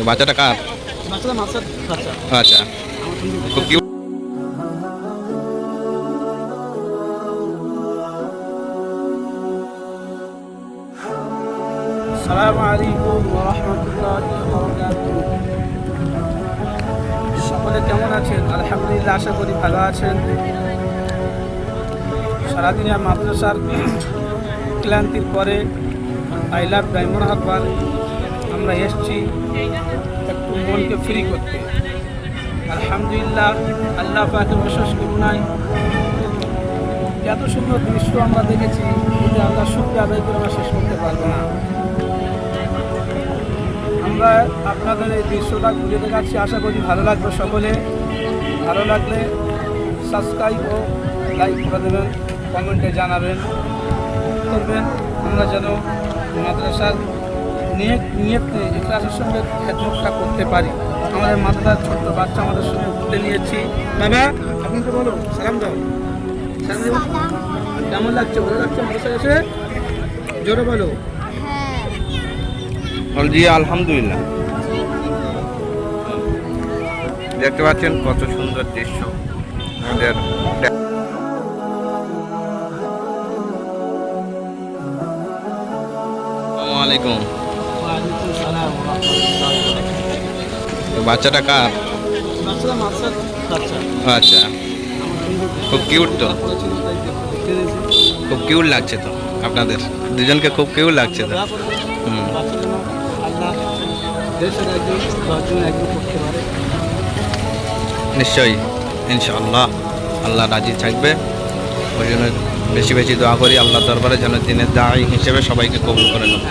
বাচ্চাটা কার? বাচ্চাটা মাছের বাচ্চা। আচ্ছা, খুব কিউট। আসসালামু আলাইকুম ওয়া রাহমাতুল্লাহি ওয়া বারাকাতুহু। সকলে কেমন আছেন? আলহামদুলিল্লাহ, আশা করি ভালো আছেন। সারাদিনে মাদ্রাসার ক্লান্তির পরে আই লাভ ডায়মন্ড হারবার আমরা এসেছি একটু মনকে ফ্রি করতে। আলহামদুলিল্লাহ, আল্লাহ পাকের অশেষ করুণায় এত সুন্দর দৃশ্য আমরা দেখেছি যে আমরা শুকরিয়া আদায় করে আমরা শেষ করতে পারবো না। আমরা আপনাদের এই দৃশ্যটা ঘুরে দেখাচ্ছি, আশা করি ভালো লাগবে। সকলে ভালো লাগলে সাবস্ক্রাইব ও লাইক করে দেবেন, কমেন্টে জানাবেন করবেন। আমরা যেন মাদ্রাসার নিয়তে ইখলাসের সঙ্গে খেদমতটা করতে পারি। আমাদের মাদ্রাসার ছোট্ট বাচ্চা আমাদের সঙ্গে ঘুরতে নিয়েছি। বাবা, আপনি তো বলো, সালাম দাও। সালাম দেবো। কেমন লাগছে? ভালো লাগছে মাদ্রাসা এসে? জোরে বলো। জি আলহামদুলিল্লাহ। দেখতে পাচ্ছেন কত সুন্দর দৃশ্য আমাদের। আসসালামু আলাইকুম। ওয়ালাইকুম সালাম ওয়া রাহমাতুল্লাহি ওয়া বারাকাতুহু। বাচ্চাটা কার? বাচ্চাটা মাছের বাচ্চা। আচ্ছা, খুব কিউট তো, খুব কিউট লাগছে তো আপনাদের দুজনকে, খুব কিউট লাগছে তো। হুম, নিশ্চয়ই, ইনশাআল্লাহ আল্লাহ রাজি থাকবে। ওই জন্য বেশি বেশি দোয়া করি আল্লাহ দরবারে যেন দিনের দায়ী হিসেবে সবাইকে কবুল করে নেন।